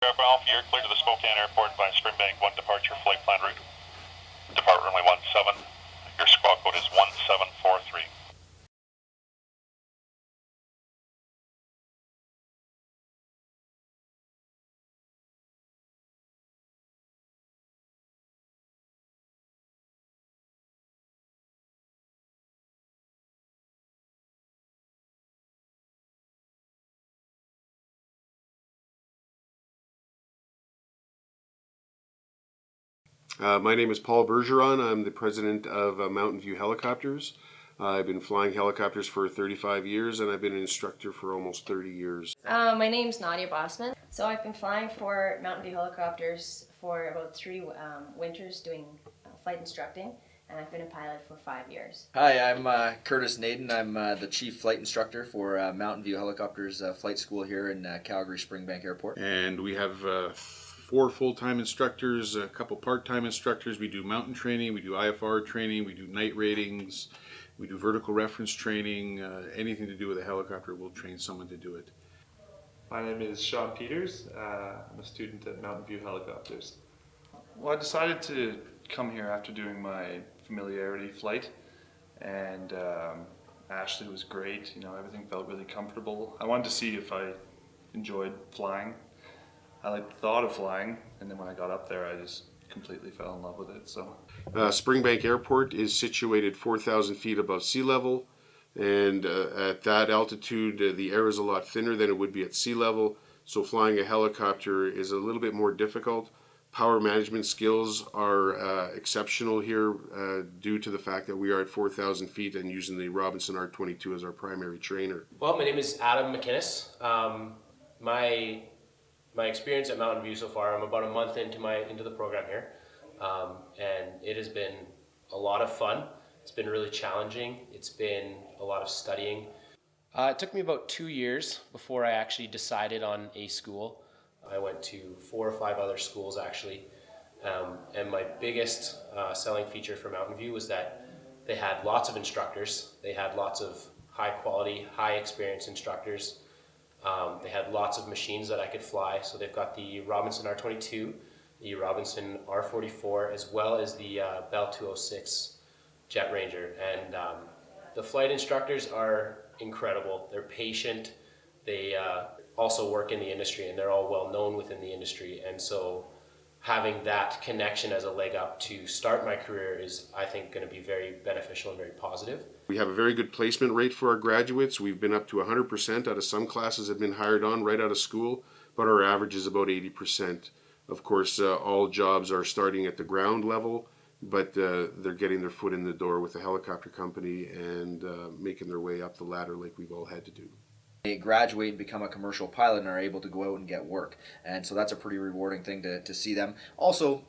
Aircraft Alpha, you're clear to the Spokane Airport by Springbank 1 departure flight plan route. Depart runway 17. Your squawk code is 1743. My name is Paul Bergeron. I'm the president of Mountain View Helicopters. I've been flying helicopters for 35 years and I've been an instructor for almost 30 years. My name's Nadia Boston. So I've been flying for Mountain View Helicopters for about 3 winters doing flight instructing, and I've been a pilot for 5 years. Hi, I'm Curtis Naydan. I'm the chief flight instructor for Mountain View Helicopters Flight School here in Calgary Springbank Airport. And we have 4 full-time instructors, a couple part-time instructors. We do mountain training, we do IFR training, we do night ratings, we do vertical reference training. Anything to do with a helicopter, we'll train someone to do it. My name is Sean Peters. I'm a student at Mountain View Helicopters. Well, I decided to come here after doing my familiarity flight, and Ashley was great. You know, everything felt really comfortable. I wanted to see if I enjoyed flying. I liked the thought of flying, and then when I got up there, I just completely fell in love with it. So, Springbank Airport is situated 4,000 feet above sea level, and at that altitude, the air is a lot thinner than it would be at sea level. So flying a helicopter is a little bit more difficult. Power management skills are exceptional here due to the fact that we are at 4,000 feet and using the Robinson R22 as our primary trainer. Well, my name is Adam McInnes. My experience at Mountain View so far, I'm about a month into the program here, and it has been a lot of fun. It's been really challenging. It's been a lot of studying. It took me about 2 years before I actually decided on a school. I went to 4 or 5 other schools actually, and my biggest selling feature for Mountain View was that they had lots of instructors. They had lots of high quality, high experience instructors. They had lots of machines that I could fly. So they've got the Robinson R22, the Robinson R44, as well as the Bell 206 Jet Ranger. And the flight instructors are incredible. They're patient. They also work in the industry, and they're all well known within the industry. And so having that connection as a leg up to start my career is, I think, going to be very beneficial and very positive. We have a very good placement rate for our graduates. We've been up to 100% out of some classes have been hired on right out of school, but our average is about 80%. Of course, all jobs are starting at the ground level, but they're getting their foot in the door with the helicopter company and making their way up the ladder like we've all had to do. They graduate and become a commercial pilot and are able to go out and get work. And so that's a pretty rewarding thing to see them. Also,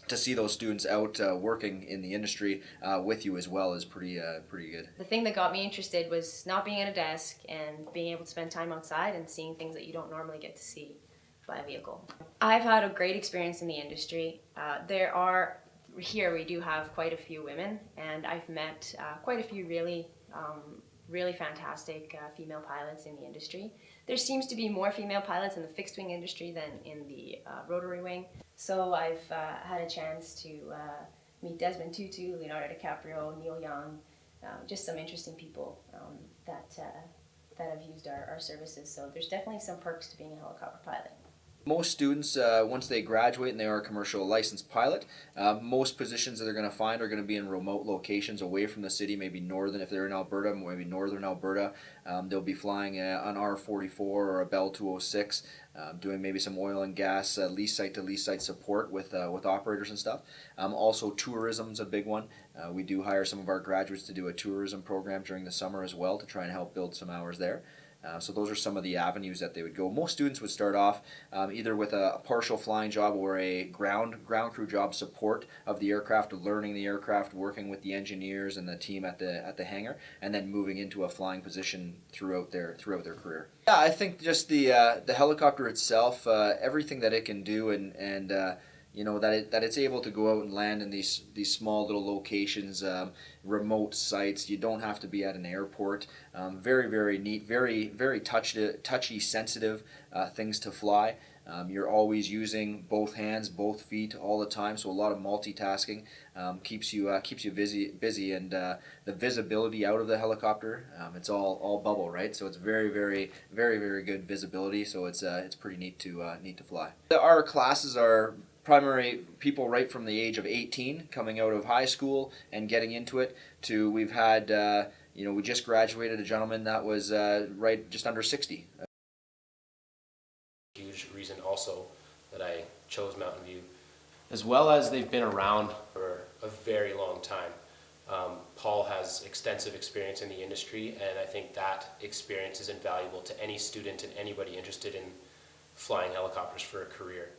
to see those students out working in the industry with you as well is pretty good. The thing that got me interested was not being at a desk and being able to spend time outside and seeing things that you don't normally get to see by vehicle. I've had a great experience in the industry. Here we do have quite a few women, and I've met quite a few really fantastic female pilots in the industry. There seems to be more female pilots in the fixed wing industry than in the rotary wing. So I've had a chance to meet Desmond Tutu, Leonardo DiCaprio, Neil Young, just some interesting people that have used our services. So there's definitely some perks to being a helicopter pilot. Most students, once they graduate and they are a commercial licensed pilot, most positions that they're going to find are going to be in remote locations away from the city, maybe northern, if they're in Alberta, maybe northern Alberta. They'll be flying an R44 or a Bell 206, doing maybe some oil and gas lease site to lease site support with operators and stuff. Also, tourism's a big one. We do hire some of our graduates to do a tourism program during the summer as well to try and help build some hours there. So those are some of the avenues that they would go. Most students would start off either with a partial flying job or a ground crew job support of the aircraft, learning the aircraft, working with the engineers and the team at the hangar, and then moving into a flying position throughout their career. Yeah, I think just the helicopter itself, everything that it can do, and you know, that it's able to go out and land in these small little locations, remote sites. You don't have to be at an airport. Very neat, very touchy, sensitive things to fly. You're always using both hands, both feet all the time, so a lot of multitasking keeps you busy, and the visibility out of the helicopter, it's all bubble, right? So it's very good visibility. So it's pretty neat to fly. Our classes are primary people right from the age of 18 coming out of high school and getting into it to we've had we just graduated a gentleman that was right just under 60. Huge reason also that I chose Mountain View, as well as they've been around for a very long time. Paul has extensive experience in the industry, and I think that experience is invaluable to any student and anybody interested in flying helicopters for a career.